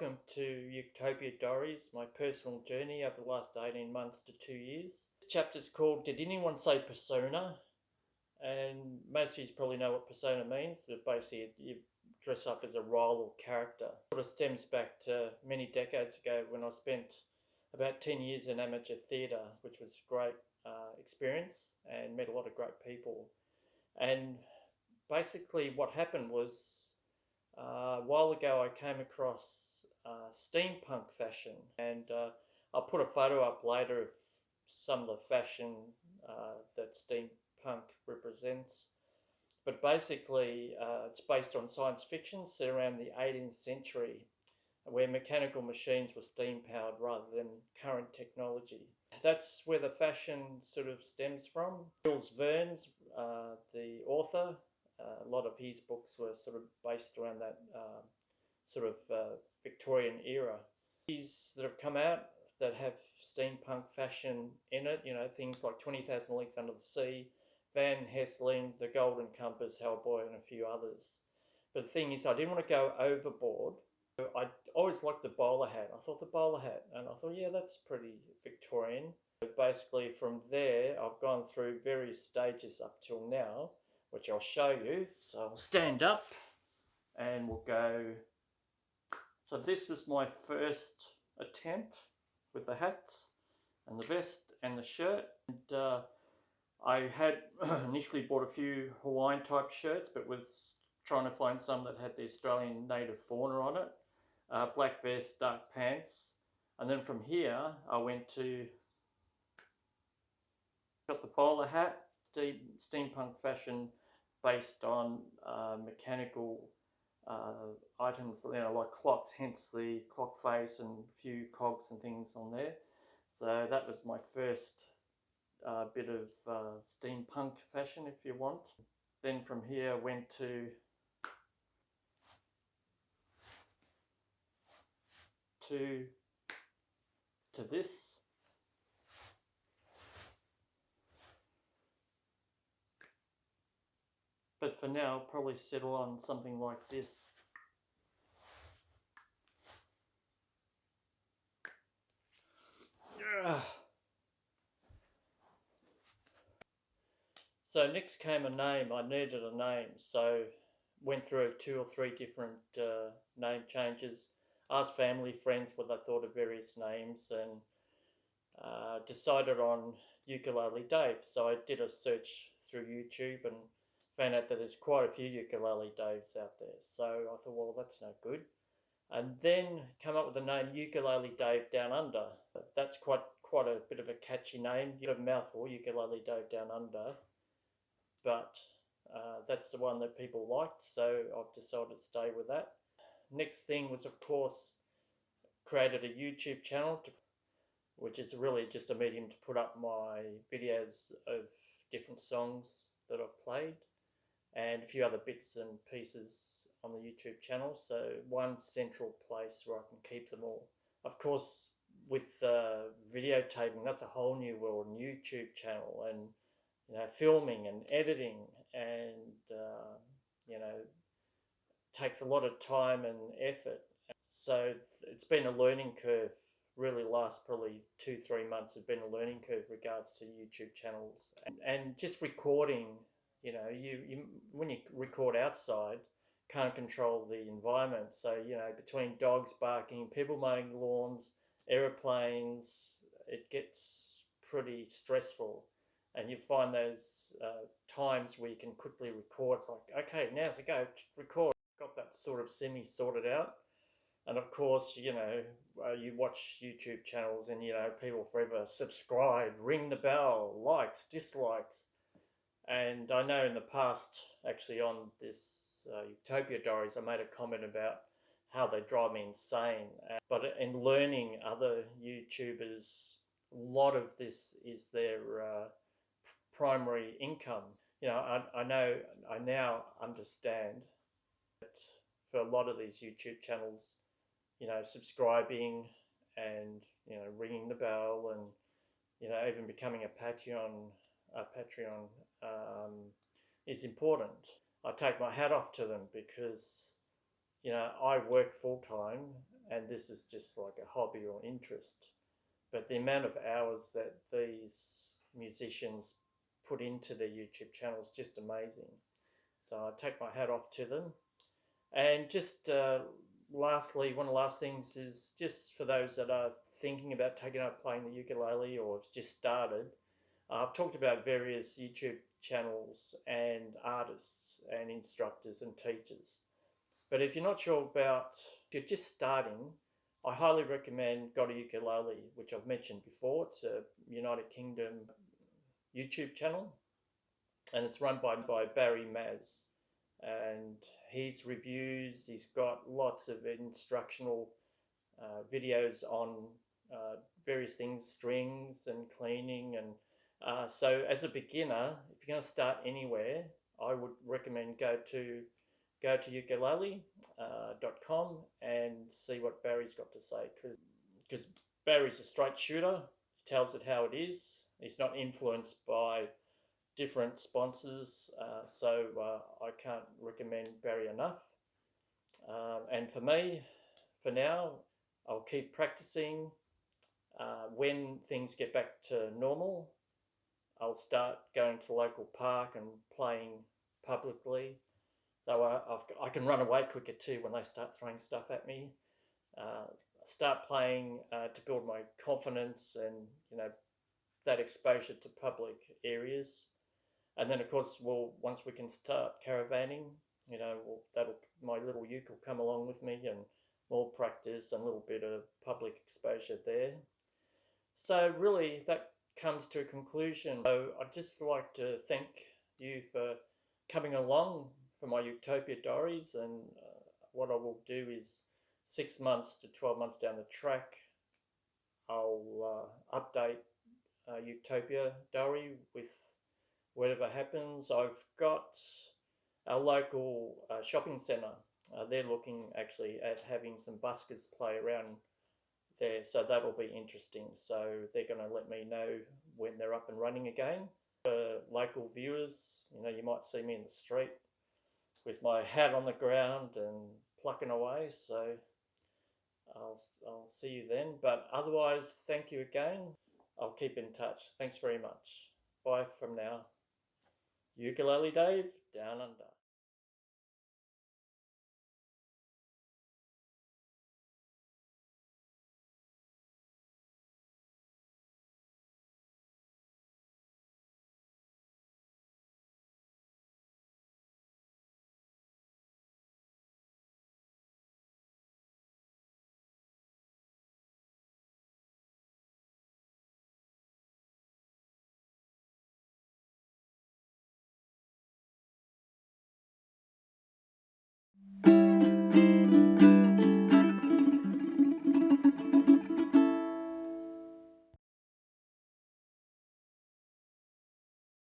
Welcome to Uketopia Diaries, my personal journey over the last 18 months to 2 years. This chapter's called Did Anyone Say Persona? And most of you probably know what persona means, but basically you dress up as a role or character. It sort of stems back to many decades ago when I spent about 10 years in amateur theatre, which was a great experience and met a lot of great people. And basically what happened was a while ago I came across steampunk fashion, and I'll put a photo up later of some of the fashion that steampunk represents. But basically it's based on science fiction set around the 18th century, where mechanical machines were steam powered rather than current technology. That's where the fashion sort of stems from. Jules Verne's the author. A lot of his books were sort of based around that Victorian era. These that have come out that have steampunk fashion in it, you know, things like 20,000 Leagues Under the Sea, Van Helsing, The Golden Compass, Hellboy, and a few others. But the thing is, I didn't want to go overboard. I always liked the bowler hat. I thought the bowler hat, and I thought, yeah, that's pretty Victorian. But basically from there, I've gone through various stages up till now, which I'll show you. So I'll stand up and we'll go. So this was my first attempt with the hats and the vest and the shirt. And I had initially bought a few Hawaiian type shirts, but was trying to find some that had the Australian native fauna on it. Black vest, dark pants. And then from here I went to, got the bowler hat, steampunk fashion based on mechanical items, you know, like clocks, hence the clock face and a few cogs and things on there. So that was my first bit of steampunk fashion, if you want. Then from here went to this. But for now, I'll probably settle on something like this. So next came a name. I needed a name, so went through 2 or 3 different name changes, asked family, friends what they thought of various names, and decided on Ukulele Dave. So I did a search through YouTube and found out that there's quite a few Ukulele Daves out there. So I thought, well, that's no good. And then come up with the name Ukulele Dave Down Under. That's quite a bit of a catchy name. You have a mouthful, Ukulele Dave Down Under. But that's the one that people liked, so I've decided to stay with that. Next thing was, of course, created a YouTube channel, which is really just a medium to put up my videos of different songs that I've played and a few other bits and pieces on the YouTube channel. So one central place where I can keep them all. Of course, with videotaping, that's a whole new world, YouTube channel, and you know, filming and editing, and you know, takes a lot of time and effort. So it's been a learning curve. Really, last probably 2-3 months have been a learning curve regards to YouTube channels and just recording. You know, you when you record outside, can't control the environment. So you know, between dogs barking, people mowing the lawns, aeroplanes, it gets pretty stressful. And you find those times where you can quickly record. It's like, okay, now's the go, record. Got that sort of semi-sorted out. And of course, you know, you watch YouTube channels and, you know, people forever subscribe, ring the bell, likes, dislikes. And I know in the past, actually on this Uketopia Diaries, I made a comment about how they drive me insane. But in learning other YouTubers, a lot of this is their primary income. You know, I now understand that for a lot of these YouTube channels, you know, subscribing and, you know, ringing the bell and, you know, even becoming a Patreon is important. I take my hat off to them because, you know, I work full time and this is just like a hobby or interest. But the amount of hours that these musicians put into their YouTube channel is just amazing. So I take my hat off to them. And just lastly, one of the last things is just for those that are thinking about taking up playing the ukulele or have just started. I've talked about various YouTube channels and artists and instructors and teachers. But if you're not sure about, if you're just starting, I highly recommend Got a Ukulele, which I've mentioned before. It's a United Kingdom YouTube channel, and it's run by Barry Maz. And his reviews, he's got lots of instructional videos on various things, strings and cleaning. And so as a beginner, if you're going to start anywhere, I would recommend go to ukulele.com and see what Barry's got to say, because Barry's a straight shooter. He tells it how it is. He's not influenced by different sponsors, so I can't recommend Barry enough. And for me, for now, I'll keep practicing. When things get back to normal, I'll start going to local park and playing publicly. Though I can run away quicker too when they start throwing stuff at me. Start playing to build my confidence and that exposure to public areas. And then of course, once we can start caravanning, my little uke will come along with me, and more practice and a little bit of public exposure there. So really, that comes to a conclusion. So I'd just like to thank you for coming along for my Uketopia Diaries, and what I will do is 6 months to 12 months down the track, I'll update Uketopia Diary with whatever happens. I've got our local shopping centre. They're looking actually at having some buskers play around there, so that'll be interesting. So they're going to let me know when they're up and running again. For local viewers, you might see me in the street with my hat on the ground and plucking away. So I'll see you then. But otherwise, thank you again. I'll keep in touch. Thanks very much. Bye from now. Ukulele Dave, down under.